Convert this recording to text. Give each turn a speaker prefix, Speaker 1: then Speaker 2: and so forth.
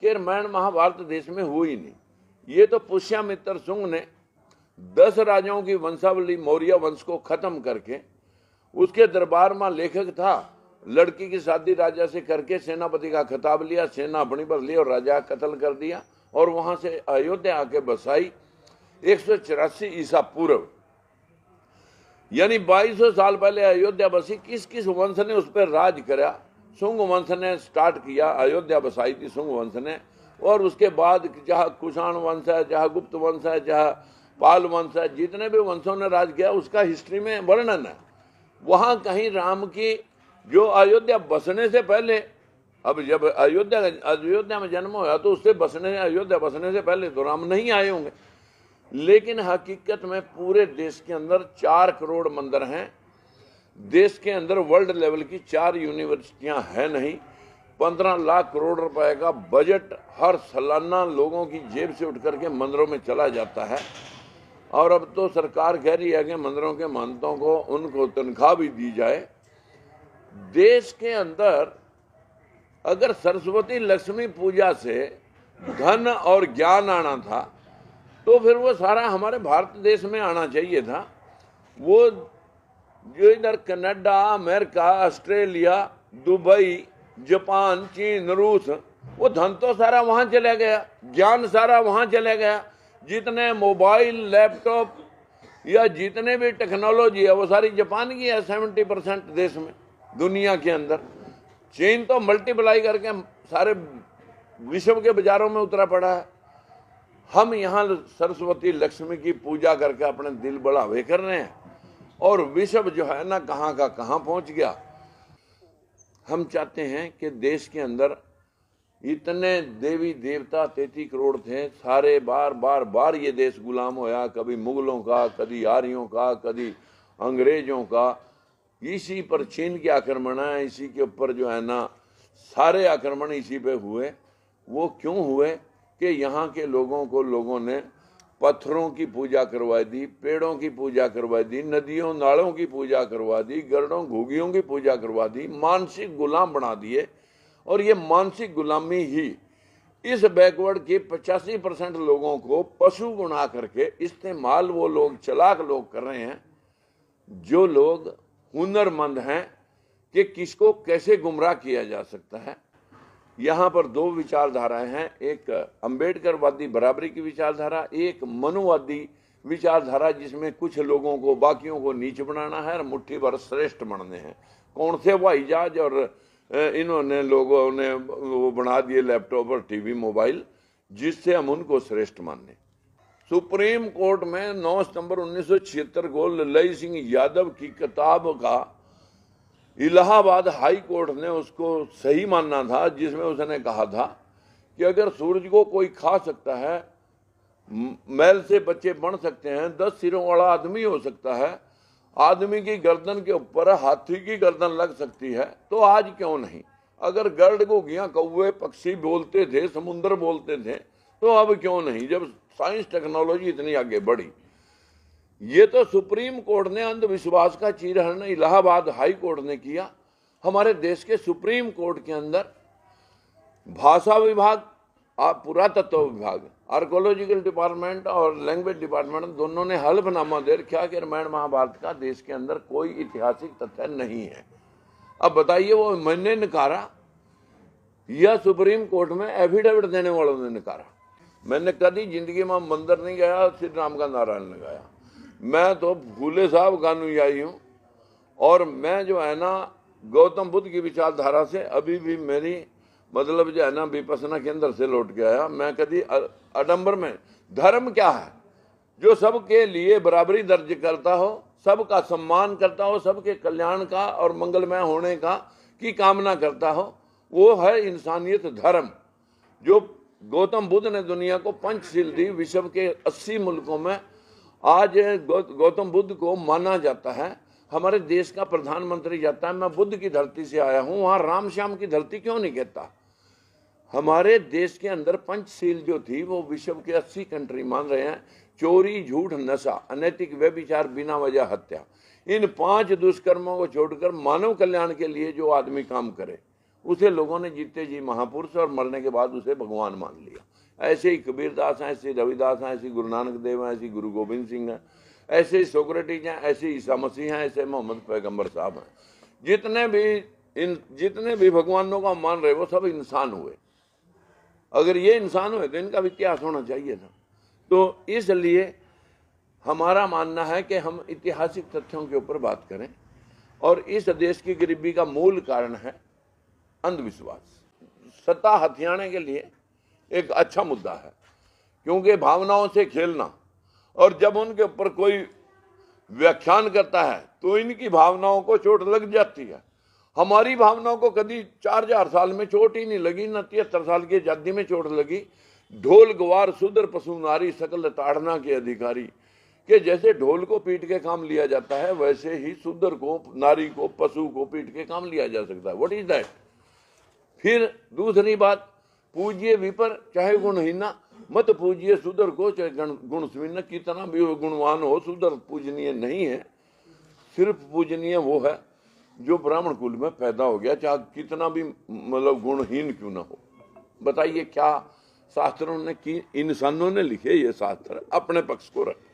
Speaker 1: कि रामायण महाभारत देश में हुई नहीं। ये तो पुष्यमित्र शुंग ने 10 राजाओं की वंशावली मौर्य वंश को खत्म करके, उसके दरबार में लेखक था, लड़की की शादी राजा से करके सेनापति का खिताब लिया, सेना अपनी पर ली और राजा का कत्ल कर दिया और वहां से अयोध्या आके बसाई 184 ईसा पूर्व, यानी 2200 साल पहले अयोध्या बसी। किस किस वंश ने उस पर राज करा? शुंग वंश ने स्टार्ट किया, अयोध्या बसाई थी शुंग वंश ने। और उसके बाद जहाँ कुषाण वंश है, जहाँ गुप्त वंश है, जहाँ पाल वंश है, जितने भी वंशों ने राज किया उसका हिस्ट्री में वर्णन है। वहां कहीं राम की जो अयोध्या बसने से पहले, अब जब अयोध्या में जन्म हुआ तो उससे अयोध्या बसने से पहले तो राम नहीं आए होंगे। लेकिन हकीकत में पूरे देश के अंदर 4 करोड़ मंदिर हैं। देश के अंदर वर्ल्ड लेवल की 4 यूनिवर्सिटियां हैं नहीं। 15 लाख करोड़ रुपए का बजट हर सालाना लोगों की जेब से उठ करके मंदिरों में चला जाता है। और अब तो सरकार कह रही है कि मंदिरों के महंतों को उनको तनख्वाह भी दी जाए। देश के अंदर अगर सरस्वती लक्ष्मी पूजा से धन और ज्ञान आना था तो फिर वो सारा हमारे भारत देश में आना चाहिए था। वो जो इधर Canada, America, Australia, Dubai, Japan, चीन, रूस, वो धन तो सारा वहां चला गया, ज्ञान सारा वहां चला गया। जितने मोबाइल, लैपटॉप या जितने भी टेक्नोलॉजी है वो सारी जापान की है। 70% देश में, दुनिया के अंदर। चीन तो मल्टीप्लाई करके सारे विश्व के बाजारों में उतरा पड़ा है। हम यहाँ सरस्वती लक्ष्मी की पूजा करके अपने दिल बढ़ावे कर रहे हैं और विश्व जो है ना कहाँ का कहाँ पहुंच गया। हम चाहते हैं कि देश के अंदर इतने देवी देवता 33 करोड़ थे, सारे बार ये देश गुलाम होया, कभी मुगलों का, कभी आर्यों का, कभी अंग्रेजों का। इसी पर चीन के आक्रमण है, इसी के ऊपर जो है ना सारे आक्रमण इसी पे हुए। वो क्यों हुए कि यहाँ के लोगों ने पत्थरों की पूजा करवा दी, पेड़ों की पूजा करवा दी, नदियों नालों की पूजा करवा दी, गरुड़ों घुगियों की पूजा करवा दी, मानसिक गुलाम बना दिए। और ये मानसिक गुलामी ही इस बैकवर्ड के 85% लोगों को पशु बना करके इस्तेमाल वो लोग, चालाक लोग कर रहे हैं, जो लोग हुनरमंद हैं कि किसको कैसे गुमराह किया जा सकता है। यहाँ पर 2 विचारधाराएं हैं, एक अंबेडकरवादी बराबरी की विचारधारा, एक मनुवादी विचारधारा, जिसमें कुछ लोगों को बाकियों को नीच बनाना है और मुट्ठी भर श्रेष्ठ बनने हैं। कौन से हवाई जहाज और इन्होंने लोगों ने वो बना दिए लैपटॉप और टीवी, मोबाइल, जिससे हम उनको श्रेष्ठ माने। सुप्रीम कोर्ट में 9 सितंबर 1976 को ललई सिंह यादव की किताब का इलाहाबाद हाई कोर्ट ने उसको सही मानना था, जिसमें उसने कहा था कि अगर सूरज को कोई खा सकता है, मैल से बच्चे बन सकते हैं, 10 सिरों वाला आदमी हो सकता है, आदमी की गर्दन के ऊपर हाथी की गर्दन लग सकती है, तो आज क्यों नहीं? अगर गरुड़ घुगियां, कौवे, पक्षी बोलते थे, समुद्र बोलते थे, तो अब क्यों नहीं, जब साइंस टेक्नोलॉजी इतनी आगे बढ़ी। ये तो सुप्रीम कोर्ट ने अंधविश्वास का चीरहरण इलाहाबाद हाई कोर्ट ने किया। हमारे देश के सुप्रीम कोर्ट के अंदर भाषा विभाग, पुरातत्व विभाग, आर्कोलॉजिकल डिपार्टमेंट और लैंग्वेज डिपार्टमेंट दोनों ने हल्फनामा दे रखा कि रामायण महाभारत का देश के अंदर कोई ऐतिहासिक तथ्य नहीं है। अब बताइए, वो मैंने नकारा या सुप्रीम कोर्ट में एफिडेविट देने वालों ने नकारा? मैंने कभी जिंदगी में मंदिर नहीं गया, श्री राम का नारा नहीं लगाया। मैं तो फूले साहब का अनुयायी हूँ और मैं जो है ना गौतम बुद्ध की विचारधारा से अभी भी मेरी मतलब जो है ना विपसना केंद्र से लौट के आया। मैं कभी आडंबर में, धर्म क्या है? जो सबके लिए बराबरी दर्ज करता हो, सबका सम्मान करता हो, सबके कल्याण का और मंगलमय होने का की कामना करता हो, वो है इंसानियत धर्म। जो गौतम बुद्ध ने दुनिया को पंचशील दी, विश्व के 80 मुल्कों में आज गौतम बुद्ध को माना जाता है। हमारे देश का प्रधानमंत्री जाता है, मैं बुद्ध की धरती से आया हूं, वहां राम श्याम की धरती क्यों नहीं कहता? हमारे देश के अंदर पंचशील जो थी वो विश्व के 80 कंट्री मान रहे हैं। चोरी, झूठ, नशा, अनैतिक व्यभिचार, बिना वजह हत्या, इन 5 दुष्कर्मों को छोड़कर मानव कल्याण के लिए जो आदमी काम करे उसे लोगों ने जीते जी महापुरुष और मरने के बाद उसे भगवान मान लिया। ऐसे ही कबीरदास हैं, ऐसे रविदास हैं, ऐसे गुरु नानक देव हैं, ऐसे गुरु गोविंद सिंह हैं, ऐसे ही सोक्रेटिस हैं, ऐसे ईसा मसीह हैं, ऐसे मोहम्मद पैगंबर साहब हैं। जितने भी भगवानों का मान रहे वो सब इंसान हुए। अगर ये इंसान हुए तो इनका भी इतिहास होना चाहिए था। तो इसलिए हमारा मानना है कि हम ऐतिहासिक तथ्यों के ऊपर बात करें। और इस देश की गरीबी का मूल कारण है अंधविश्वास। सत्ता हथियाने के लिए एक अच्छा मुद्दा है, क्योंकि भावनाओं से खेलना, और जब उनके ऊपर कोई व्याख्यान करता है तो इनकी भावनाओं को चोट लग जाती है। हमारी भावनाओं को कभी 4000 साल में चोट ही नहीं लगी, न 73 साल की आजादी में चोट लगी। ढोल गवार शूद्र पशु नारी सकल ताड़ना के अधिकारी, कि जैसे ढोल को पीट के काम लिया जाता है वैसे ही शूद्र को, नारी को, पशु को पीट के काम लिया जा सकता है। What is that. फिर दूसरी बात, पूज्य विपर चाहे गुणहीना, मत पूज्य शूद्र को चाहे गुण सुवीना। कितना भी गुणवान हो, शूद्र पूजनीय नहीं है। सिर्फ पूजनीय वो है जो ब्राह्मण कुल में पैदा हो गया, चाहे कितना भी मतलब गुणहीन क्यों ना हो। बताइए क्या शास्त्रों ने की, इंसानों ने लिखे ये शास्त्र अपने पक्ष को रखे।